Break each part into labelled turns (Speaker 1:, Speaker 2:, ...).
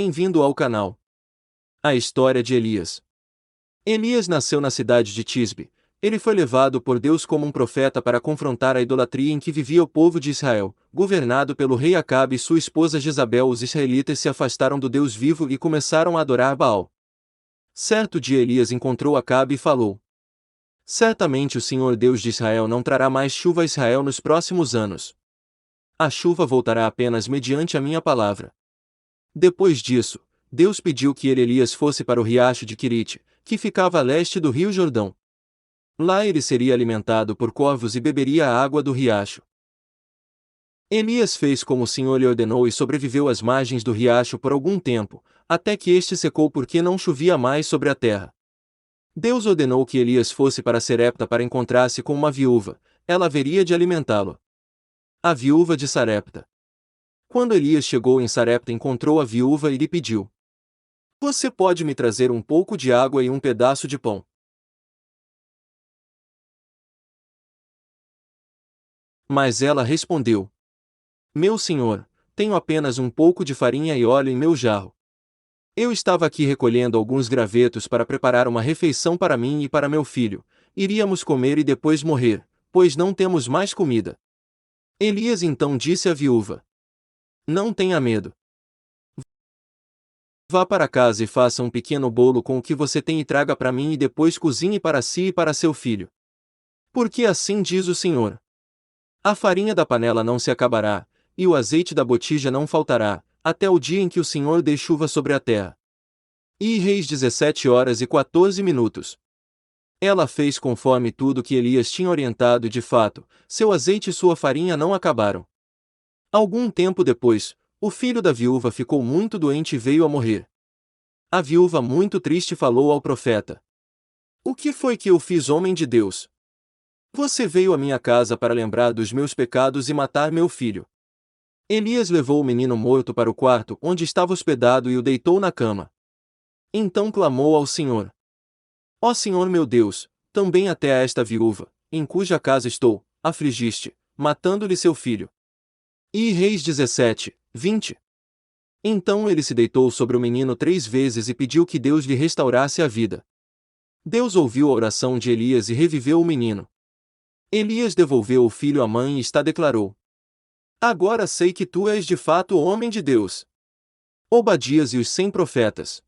Speaker 1: Bem-vindo ao canal. A história de Elias. Elias nasceu na cidade de Tisbe. Ele foi levado por Deus como um profeta para confrontar a idolatria em que vivia o povo de Israel. Governado pelo rei Acabe e sua esposa Jezabel, os israelitas se afastaram do Deus vivo e começaram a adorar Baal. Certo dia Elias encontrou Acabe e falou: Certamente o Senhor Deus de Israel não trará mais chuva a Israel nos próximos anos. A chuva voltará apenas mediante a minha palavra. Depois disso, Deus pediu que Elias fosse para o riacho de Quirite, que ficava a leste do rio Jordão. Lá ele seria alimentado por corvos e beberia a água do riacho. Elias fez como o Senhor lhe ordenou e sobreviveu às margens do riacho por algum tempo, até que este secou porque não chovia mais sobre a terra. Deus ordenou que Elias fosse para Serepta para encontrar-se com uma viúva, ela haveria de alimentá-lo. A viúva de Sarepta. Quando Elias chegou em Sarepta, encontrou a viúva e lhe pediu: Você pode me trazer um pouco de água e um pedaço de pão? Mas ela respondeu: Meu senhor, tenho apenas um pouco de farinha e óleo em meu jarro. Eu estava aqui recolhendo alguns gravetos para preparar uma refeição para mim e para meu filho. Iríamos comer e depois morrer, pois não temos mais comida. Elias então disse à viúva: Não tenha medo. Vá para casa e faça um pequeno bolo com o que você tem e traga para mim e depois cozinhe para si e para seu filho. Porque assim diz o Senhor: A farinha da panela não se acabará, e o azeite da botija não faltará, até o dia em que o Senhor dê chuva sobre a terra. E Reis 17h14. Ela fez conforme tudo que Elias tinha orientado e de fato, seu azeite e sua farinha não acabaram. Algum tempo depois, o filho da viúva ficou muito doente e veio a morrer. A viúva, muito triste, falou ao profeta: O que foi que eu fiz, homem de Deus? Você veio à minha casa para lembrar dos meus pecados e matar meu filho. Elias levou o menino morto para o quarto onde estava hospedado e o deitou na cama. Então clamou ao Senhor: Ó Senhor meu Deus, também até a esta viúva, em cuja casa estou, afligiste, matando-lhe seu filho. E Reis 17:20. Então ele se deitou sobre o menino 3 vezes e pediu que Deus lhe restaurasse a vida. Deus ouviu a oração de Elias e reviveu o menino. Elias devolveu o filho à mãe e declarou: Agora sei que tu és de fato o homem de Deus. Obadias e os 100 profetas.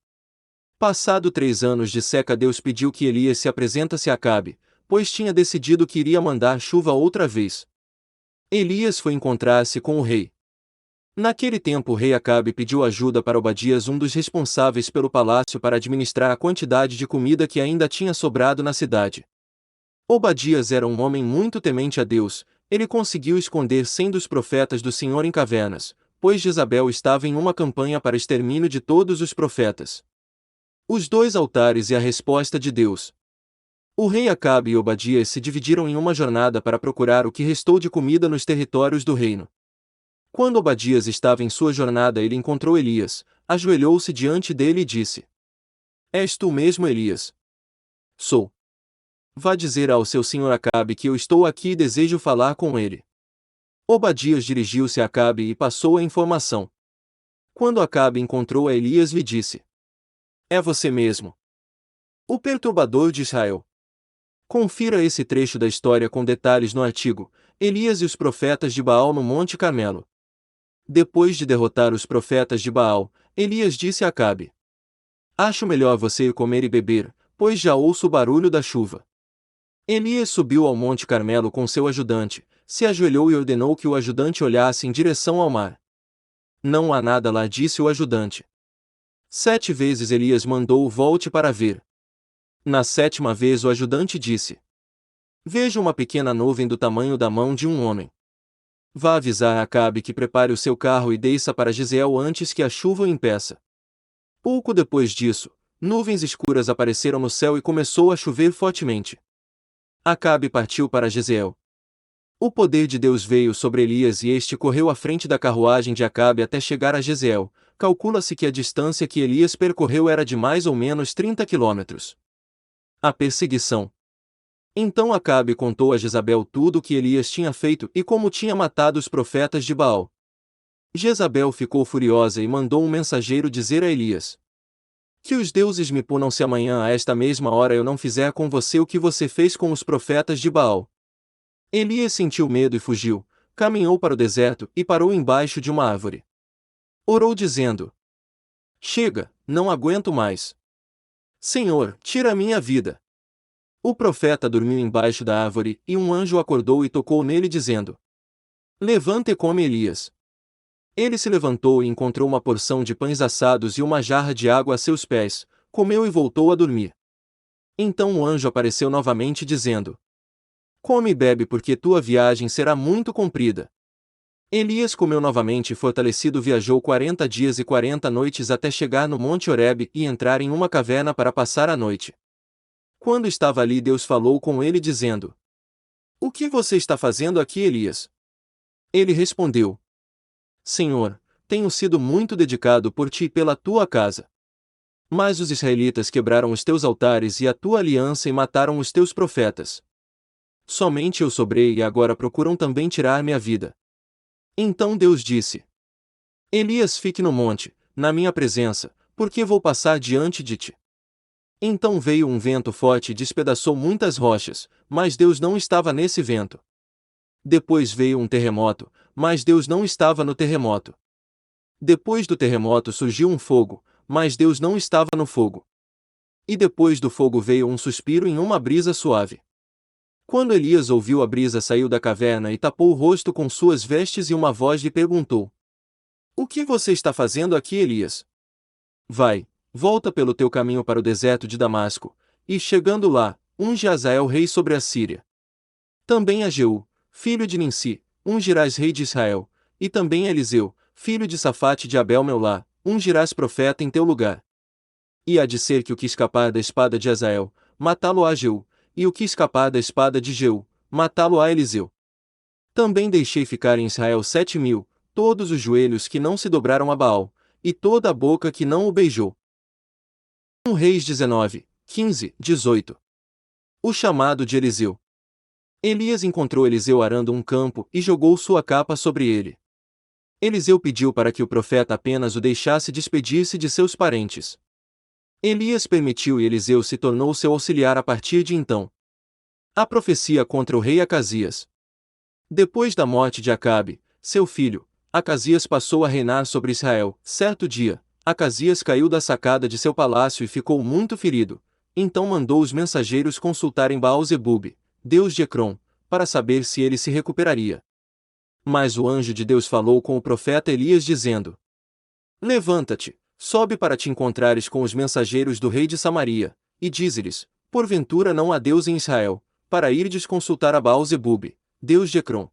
Speaker 1: Passado 3 anos de seca, Deus pediu que Elias se apresentasse a Acabe, pois tinha decidido que iria mandar chuva outra vez. Elias foi encontrar-se com o rei. Naquele tempo o rei Acabe pediu ajuda para Obadias, um dos responsáveis pelo palácio, para administrar a quantidade de comida que ainda tinha sobrado na cidade. Obadias era um homem muito temente a Deus. Ele conseguiu esconder 100 dos profetas do Senhor em cavernas, pois Jezabel estava em uma campanha para extermínio de todos os profetas. Os 2 altares e a resposta de Deus. O rei Acabe e Obadias se dividiram em uma jornada para procurar o que restou de comida nos territórios do reino. Quando Obadias estava em sua jornada, ele encontrou Elias, ajoelhou-se diante dele e disse: És tu mesmo, Elias? Sou. Vá dizer ao seu senhor Acabe que eu estou aqui e desejo falar com ele. Obadias dirigiu-se a Acabe e passou a informação. Quando Acabe encontrou a Elias, lhe disse: É você mesmo, o perturbador de Israel. Confira esse trecho da história com detalhes no artigo Elias e os profetas de Baal no Monte Carmelo. Depois de derrotar os profetas de Baal, Elias disse a Acabe: Acho melhor você ir comer e beber, pois já ouço o barulho da chuva. Elias subiu ao Monte Carmelo com seu ajudante, se ajoelhou e ordenou que o ajudante olhasse em direção ao mar. Não há nada lá, disse o ajudante. 7 vezes Elias mandou-o volte para ver. Na 7ª vez o ajudante disse: Vejo uma pequena nuvem do tamanho da mão de um homem. Vá avisar a Acabe que prepare o seu carro e desça para Jezreel antes que a chuva o impeça. Pouco depois disso, nuvens escuras apareceram no céu e começou a chover fortemente. Acabe partiu para Jezreel. O poder de Deus veio sobre Elias e este correu à frente da carruagem de Acabe até chegar a Jezreel. Calcula-se que a distância que Elias percorreu era de mais ou menos 30 quilômetros. A perseguição. Então Acabe contou a Jezabel tudo o que Elias tinha feito e como tinha matado os profetas de Baal. Jezabel ficou furiosa e mandou um mensageiro dizer a Elias: que os deuses me punam se amanhã a esta mesma hora eu não fizer com você o que você fez com os profetas de Baal. Elias sentiu medo e fugiu, caminhou para o deserto e parou embaixo de uma árvore. Orou dizendo: chega, não aguento mais. Senhor, tira a minha vida. O profeta dormiu embaixo da árvore, e um anjo acordou e tocou nele dizendo: levanta e come, Elias. Ele se levantou e encontrou uma porção de pães assados e uma jarra de água a seus pés, comeu e voltou a dormir. Então o anjo apareceu novamente dizendo: come e bebe porque tua viagem será muito comprida. Elias comeu novamente e fortalecido viajou 40 dias e 40 noites até chegar no Monte Horebe e entrar em uma caverna para passar a noite. Quando estava ali Deus falou com ele dizendo: o que você está fazendo aqui, Elias? Ele respondeu: Senhor, tenho sido muito dedicado por ti e pela tua casa. Mas os israelitas quebraram os teus altares e a tua aliança e mataram os teus profetas. Somente eu sobrei e agora procuram também tirar minha vida. Então Deus disse: Elias, fique no monte, na minha presença, porque vou passar diante de ti. Então veio um vento forte e despedaçou muitas rochas, mas Deus não estava nesse vento. Depois veio um terremoto, mas Deus não estava no terremoto. Depois do terremoto surgiu um fogo, mas Deus não estava no fogo. E depois do fogo veio um suspiro em uma brisa suave. Quando Elias ouviu a brisa, saiu da caverna e tapou o rosto com suas vestes e uma voz lhe perguntou: o que você está fazendo aqui, Elias? Vai, volta pelo teu caminho para o deserto de Damasco, e chegando lá, unge Azael rei sobre a Síria. Também a Jeú, filho de Ninsi, ungirás rei de Israel, e também a Eliseu, filho de Safate de Abel-Meolá, ungirás profeta em teu lugar. E há de ser que o que escapar da espada de Azael, matá-lo-á Jeú, e o que escapar da espada de Jeú, matá-lo-á Eliseu. Também deixei ficar em Israel 7.000, todos os joelhos que não se dobraram a Baal, e toda a boca que não o beijou. 1 Reis 19, 15, 18. O chamado de Eliseu. Elias encontrou Eliseu arando um campo e jogou sua capa sobre ele. Eliseu pediu para que o profeta apenas o deixasse despedir-se de seus parentes. Elias permitiu e Eliseu se tornou seu auxiliar a partir de então. A profecia contra o rei Acasias. Depois da morte de Acabe, seu filho, Acasias passou a reinar sobre Israel. Certo dia, Acasias caiu da sacada de seu palácio e ficou muito ferido. Então mandou os mensageiros consultarem Baal-zebub, deus de Ecrom, para saber se ele se recuperaria. Mas o anjo de Deus falou com o profeta Elias dizendo: levanta-te, sobe para te encontrares com os mensageiros do rei de Samaria, e dize-lhes: porventura não há Deus em Israel, para irdes consultar a Baal-zebub, deus de Ecrom.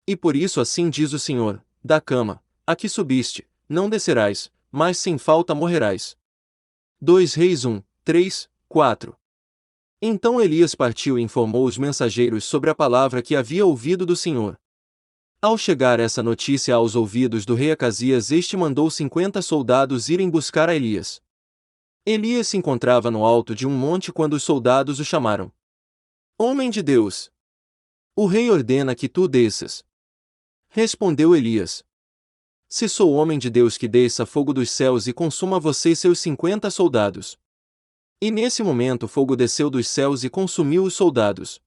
Speaker 1: E por isso assim diz o Senhor: da cama, a que subiste, não descerás, mas sem falta morrerás. 2 Reis 1, 3, 4. Então Elias partiu e informou os mensageiros sobre a palavra que havia ouvido do Senhor. Ao chegar essa notícia aos ouvidos do rei Acasias, este mandou 50 soldados irem buscar a Elias. Elias se encontrava no alto de um monte quando os soldados o chamaram. Homem de Deus! O rei ordena que tu desças. Respondeu Elias: se sou homem de Deus, que desça fogo dos céus e consuma você e seus 50 soldados. E nesse momento o fogo desceu dos céus e consumiu os soldados.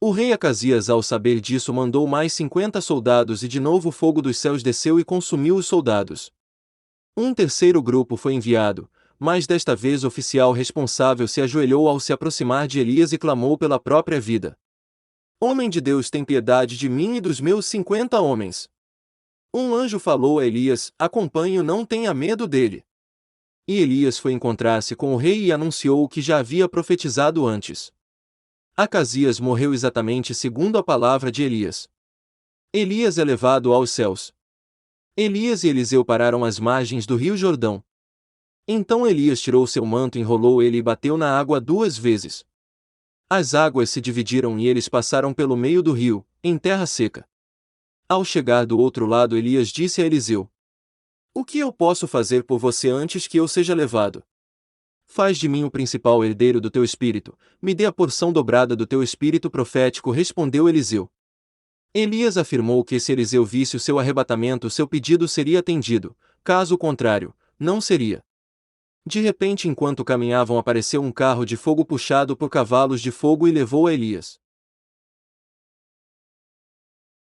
Speaker 1: O rei Acasias, ao saber disso, mandou mais 50 soldados e de novo o fogo dos céus desceu e consumiu os soldados. Um terceiro grupo foi enviado, mas desta vez o oficial responsável se ajoelhou ao se aproximar de Elias e clamou pela própria vida. Homem de Deus, tem piedade de mim e dos meus 50 homens. Um anjo falou a Elias: acompanhe-o, não tenha medo dele. E Elias foi encontrar-se com o rei e anunciou o que já havia profetizado antes. Acasias morreu exatamente segundo a palavra de Elias. Elias é levado aos céus. Elias e Eliseu pararam às margens do rio Jordão. Então Elias tirou seu manto, enrolou ele e bateu na água 2 vezes. As águas se dividiram e eles passaram pelo meio do rio, em terra seca. Ao chegar do outro lado, Elias disse a Eliseu: o que eu posso fazer por você antes que eu seja levado? Faz de mim o principal herdeiro do teu espírito, me dê a porção dobrada do teu espírito profético, respondeu Eliseu. Elias afirmou que se Eliseu visse o seu arrebatamento, seu pedido seria atendido, caso contrário, não seria. De repente, enquanto caminhavam, apareceu um carro de fogo puxado por cavalos de fogo e levou a Elias.